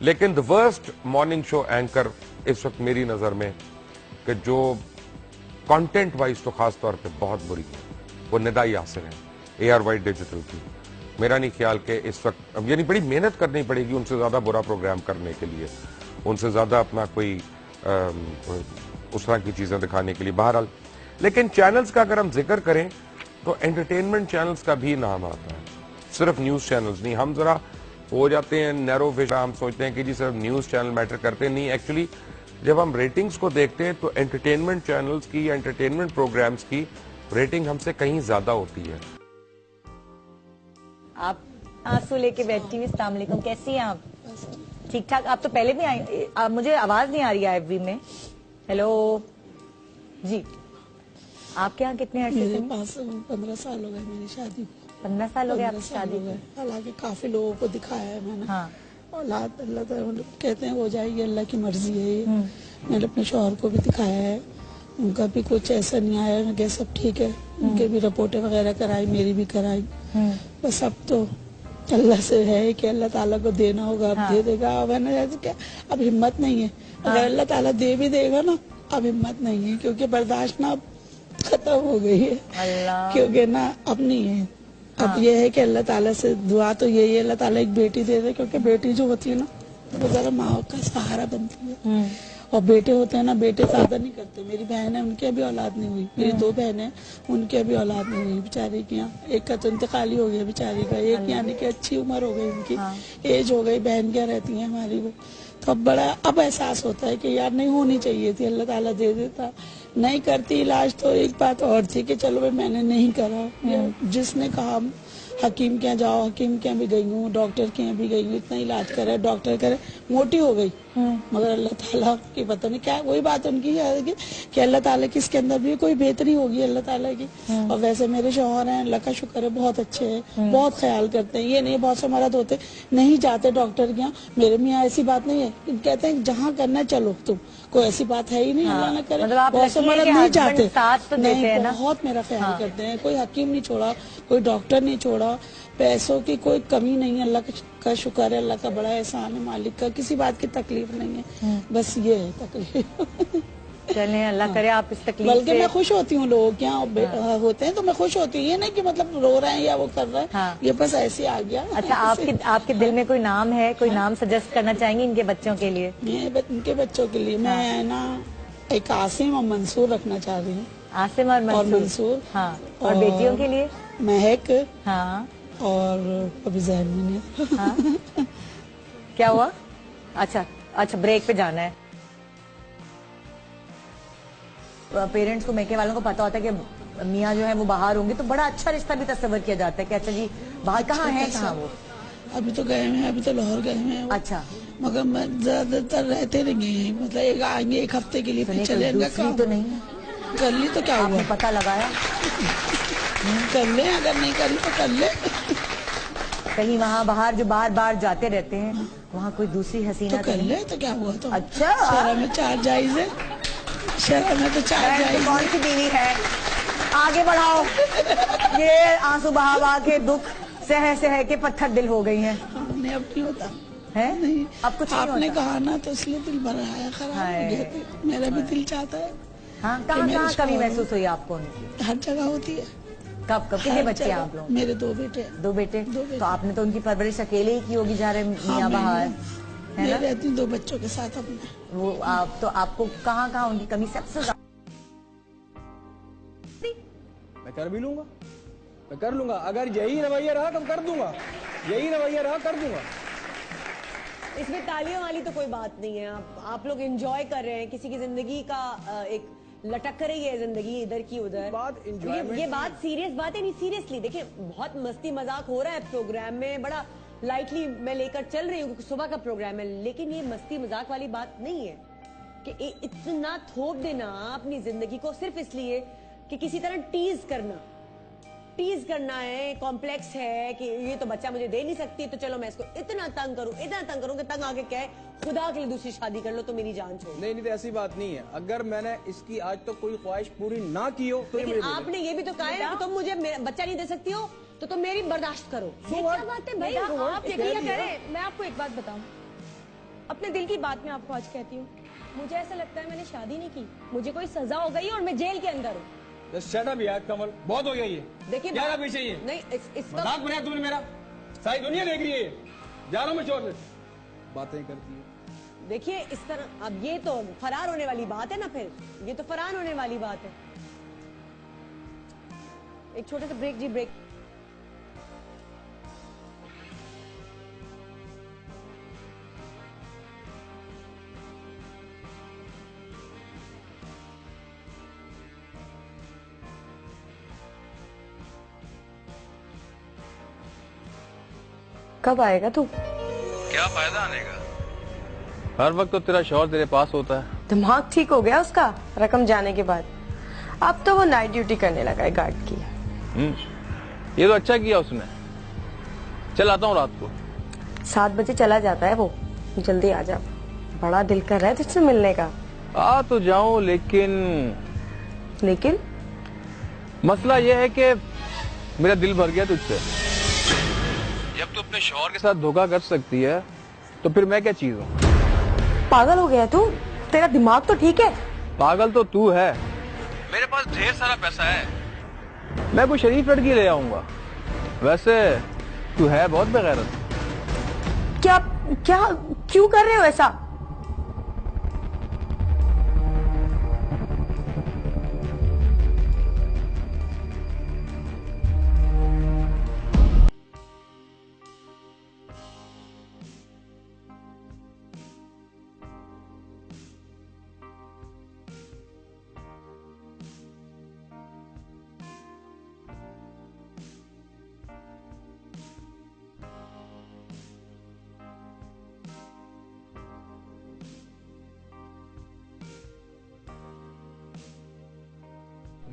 लेकिन the worst morning show anchor इस वक्त मेरी नजर में कि जो कंटेंट वाइज तो खास तौर पे बहुत बुरी है, वो निदा यासिर है ARY डिजिटल की। मेरा नहीं ख्याल कि इस वक्त यानी बड़ी मेहनत करनी पड़ेगी उनसे ज्यादा बुरा प्रोग्राम करने के लिए, उनसे ज्यादा अपना कोई उस तरह की चीजें दिखाने के लिए। बहरहाल, लेकिन चैनल्स का अगर हम जिक्र करें तो एंटरटेनमेंट चैनल्स का भी नाम आता है, सिर्फ न्यूज चैनल्स नहीं। हम जरा हो जाते हैं नैरो विजन, हम सोचते हैं कि जी सिर्फ न्यूज चैनल मैटर करते हैं, नहीं। एक्चुअली जब हम रेटिंग्स को देखते हैं तो एंटरटेनमेंट चैनल्स की या एंटरटेनमेंट प्रोग्राम्स की रेटिंग हमसे कहीं ज्यादा होती है। आप आंसू लेके बैठी हुई, अस्सलाम वालेकुम, कैसी हैं आप? ठीक ठाक। आप तो पहले भी आई, मुझे आवाज नहीं आ रही है FB में। हेलो जी, आपके यहाँ कितने अरसे से? 15 साल हो गए मेरी शादी को। 15 साल हो गए आपकी शादी को? हालांकि काफी लोगों को दिखाया है मैंने। हाँ। औलाद अल्लाह कहते हैं हो जाएगी, अल्लाह की मर्जी है ये। मैंने अपने शौहर को भी दिखाया है, उनका भी कुछ ऐसा नहीं आया, उनके सब ठीक है। उनके भी रिपोर्टें वगैरह कराई, मेरी भी कराई। बस अब तो अल्लाह से है कि अल्लाह ताला को देना होगा, अब दे देगा। अब है क्या, अब हिम्मत नहीं है। अगर अल्लाह ताला दे भी देगा ना, अब हिम्मत नहीं है, क्योंकि बर्दाश्त ना खत्म हो गई है। क्योंकि ना अब नहीं है। अब ये है कि अल्लाह ताला से दुआ तो यही है, अल्लाह ताला एक बेटी दे दे, क्योंकि बेटी जो होती है ना वो जरा माँ का सहारा बनती है। और बेटे होते हैं ना, बेटे ज्यादा नहीं करते। मेरी बहन है, उनकी अभी औलाद नहीं हुई। मेरी 2 बहनें हैं, उनकी अभी औलाद नहीं हुई बेचारी की। यहाँ एक का तो इंतकाल ही हो गया बेचारी का, एक यानी कि अच्छी उम्र हो गई उनकी, एज हो गई। बहन क्या रहती है हमारी वो। तो अब एहसास होता है कि यार नहीं होनी चाहिए थी, अल्लाह ताला दे देता। नहीं करती इलाज तो एक बात और थी कि चलो भाई मैंने नहीं करा। जिसने कहा हकीम के यहाँ जाओ, हकीम के यहाँ भी गई हूँ, डॉक्टर के यहाँ भी गई हूँ, इतना इलाज करे, डॉक्टर करे, मोटी हो गई। मगर अल्लाह ताला की पता नहीं क्या, वही बात उनकी है कि अल्लाह ताला की इसके अंदर भी कोई बेहतरी होगी अल्लाह ताला की। और वैसे मेरे शौहर हैं, अल्लाह का शुक्र है, बहुत अच्छे हैं, बहुत ख्याल करते हैं। ये नहीं बहुत से मर्द होते नहीं जाते डॉक्टर के यहाँ, मेरे मियाँ ऐसी बात नहीं है, कहते हैं जहाँ करना चलो तुम, कोई ऐसी बात है ही नहीं। अल्लाह न करे, बहुत से मर्द नहीं जाते, नहीं बहुत मेरा ख्याल करते हैं। कोई हकीम नहीं छोड़ा, कोई डॉक्टर नहीं छोड़ा, पैसों की कोई कमी नहीं है, अल्लाह का शुक्र है, अल्लाह का बड़ा एहसान है, मालिक का किसी बात की तकलीफ नहीं है। बस ये है तकलीफ। चलें, अल्लाह करे आप इस तकलीफ बल्कि मैं खुश होती हूँ, लोग क्या होते हैं तो मैं खुश होती हूँ, ये नहीं कि मतलब रो रहे हैं या वो कर रहे हैं। ये बस ऐसे आ गया। अच्छा, आपके दिल में कोई नाम है, कोई नाम सजेस्ट करना चाहेंगी इनके बच्चों के लिए? इनके बच्चों के लिए मैं ना एक आसिम और मंसूर रखना चाह रही हूँ। आसिम और मंसूर। हाँ। और बेटियों के लिए महक। हाँ। और अभी जहन में नहीं। हाँ? क्या हुआ? अच्छा ब्रेक पे जाना है। पेरेंट्स को, मैके वालों को पता होता है कि मियाँ जो है वो बाहर होंगे, तो बड़ा अच्छा रिश्ता भी तस्वर किया जाता है कि अच्छा जी बाहर कहाँ है, कहाँ वो? अभी तो गए हैं, अभी तो लाहौर गए हैं। अच्छा। मगर ज्यादातर रहते नहीं है, मतलब आएंगे 1 हफ्ते के लिए फिर चले जाएंगे। तो नहीं कर ली तो क्या हुआ, पता लगाया कर ले, अगर नहीं कर ली तो कर ले। कहीं वहाँ बाहर जो बार बार जाते रहते हैं, वहाँ कोई दूसरी हसीना तो कर ले तो क्या हुआ। तो अच्छा, शहर में 4 जायज है, शहर में तो 4 जायज। कौन सी बीवी है? आगे बढ़ाओ। ये आंसू बहा के दुख सह के पत्थर दिल हो गई हैं। नहीं अब नहीं होता है, नहीं अब कुछ आपने कहा ना तो इसलिए दिल भरा आया, खराब हो गया। मेरा भी दिल चाहता है। हाँ, कहाँ कमी महसूस हुई आपको? हर जगह होती है। कब कितने बच्चे हैं आप लोग? मेरे 2 बेटे। 2 बेटे। तो आपने तो उनकी परवरिश अकेले ही की होगी, जा रहे मियाँ बाहर है ना? रहती हूँ 2 बच्चों के साथ अपने। वो आप तो आपको कहाँ उनकी कमी सबसे ज्यादा? मैं कर भी लूंगा, मैं कर लूंगा। अगर यही रवैया रहा तो कर दूंगा, यही रवैया रहा कर दूंगा। इसमें तालियों वाली तो कोई बात नहीं है। आप लोग एंजॉय कर रहे हैं, किसी की जिंदगी का एक लटक रही है जिंदगी इधर की उधर। ये बात सीरियस बात है। नहीं सीरियसली देखिए, बहुत मस्ती मजाक हो रहा है प्रोग्राम में, बड़ा लाइटली मैं लेकर चल रही हूँ, सुबह का प्रोग्राम है, लेकिन ये मस्ती मजाक वाली बात नहीं है कि इतना थोप देना अपनी जिंदगी को सिर्फ इसलिए कि किसी तरह टीज करना है, कॉम्प्लेक्स है कि ये तो बच्चा मुझे दे नहीं सकती, तो चलो मैं इसको इतना तंग करूं कि तंग आके क्या है, खुदा के लिए दूसरी शादी कर लो तो मेरी जान छोड़। नहीं तो ऐसी बात नहीं है। अगर मैंने इसकी आज तक कोई ख्वाहिश पूरी ना की हो तो लेकिन आपने ये भी तो कहा है कि तुम मुझे बच्चा नहीं दे सकती हो तो तुम मेरी बर्दाश्त करो। ये क्या बात है भाई? आप यकीन करें, मैं आपको एक बात बताऊं, अपने दिल की बात मैं आपको आज कहती हूँ, मुझे ऐसा लगता है मैंने शादी नहीं की, मुझे कोई सजा हो गई और मैं जेल के अंदर हूँ। Just shut up यार कमल, बहुत हो गया ये। देखिए क्या पीछे ये? नहीं, इसका मजाक बनाया तुमने मेरा, सारी दुनिया देख रही है, जा रहा हूँ मैं शोर में। बातें करती है। देखिए इस तरह, अब ये तो फरार होने वाली बात है ना, फिर ये तो फरार होने वाली बात है। एक छोटे से ब्रेक जी, ब्रेक। कब आएगा तू? क्या फायदा आने का? हर वक्त तो तेरा शौहर तेरे पास होता है। दिमाग ठीक हो गया उसका रकम जाने के बाद। अब तो वो नाइट ड्यूटी करने लगा है गार्ड की। ये तो अच्छा किया उसने। चल आता हूँ रात को। 7 बजे चला जाता है वो, जल्दी आ जा। बड़ा दिल कर रहा है तुझसे मिलने का। आ तो जाऊं, लेकिन मसला ये है कि मेरा दिल भर गया तुझसे। जब तू अपने शौहर के साथ धोखा कर सकती है तो फिर मैं क्या चीज हूँ? पागल हो गया तू? तेरा दिमाग तो ठीक है। पागल तो तू है। मेरे पास ढेर सारा पैसा है, मैं कोई शरीफ लड़की ले आऊंगा। वैसे तू है बहुत बेगैरत। क्या क्या क्यों कर रहे हो ऐसा?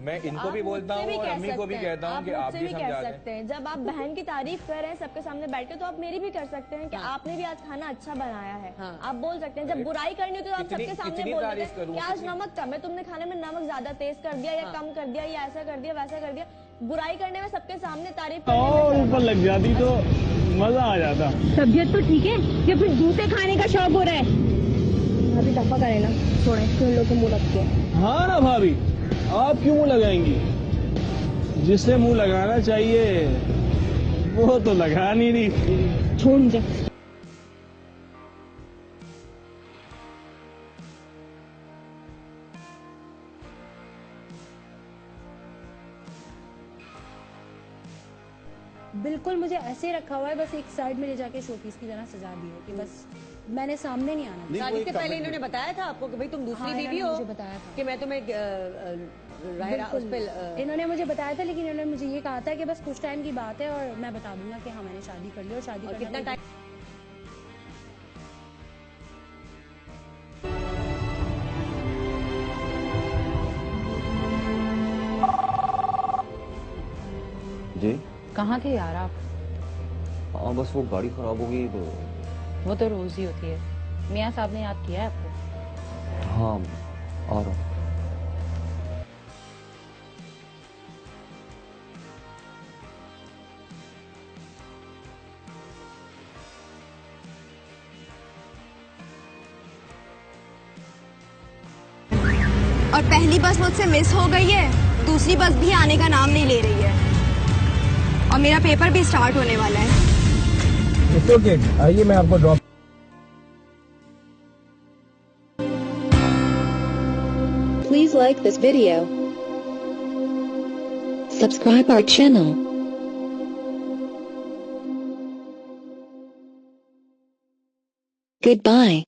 मैं इनको भी बोलता हूँ और अम्मी को भी कहता हूँ कि आप भी समझा दें। जब आप बहन की तारीफ कर रहे हैं सबके सामने बैठ के, तो आप मेरी भी कर सकते हैं कि आपने भी आज खाना अच्छा बनाया है। आप बोल सकते हैं। जब बुराई करनी हो तो आप सबके सामने बोल सकते हैं कि आज नमक कम है, तुमने खाने में नमक ज्यादा तेज कर दिया या कम कर दिया या ऐसा कर दिया वैसा कर दिया। बुराई करने में सबके सामने तारीफ और ऊपर लग जाती तो मजा आ जाता। तबियत तो ठीक है या फिर जूते खाने का शौक हो रहा है? अभी दफा करे ना, छोड़े क्यों लोग मुंह लगते हैं। हाँ ना भाभी, आप क्यों मुंह लगाएंगी? जिसे मुंह लगाना चाहिए वो तो लगा नहीं रही। छोड़ मुझे। बिल्कुल मुझे ऐसे रखा हुआ है, बस एक साइड में ले जाके शोपीस की तरह सजा दी है कि बस मैंने सामने नहीं आना। शादी से पहले इन्होंने बताया था आपको कि भाई तुम दूसरी बीवी हो? मुझे बताया था कि मैं तुम्हें इन्होंने मुझे बताया था, लेकिन इन्होंने मुझे ये कहा था कि बस कुछ टाइम की बात है और मैं बता दूंगा कि हाँ मैंने शादी कर ली। और शादी करना कितना टाइम? जी कहाँ थे यार आप? हाँ बस वो गाड़ी खराब हो गई तो। वो तो रोज ही होती है। मियाँ साहब ने याद किया है आपको? हाँ आ रहा हूँ। और पहली बस मुझसे मिस हो गई है, दूसरी बस भी आने का नाम नहीं ले रही है और मेरा पेपर भी स्टार्ट होने वाला है। ओके, आइए मैं आपको drop. Please like this video. Subscribe our channel. Goodbye.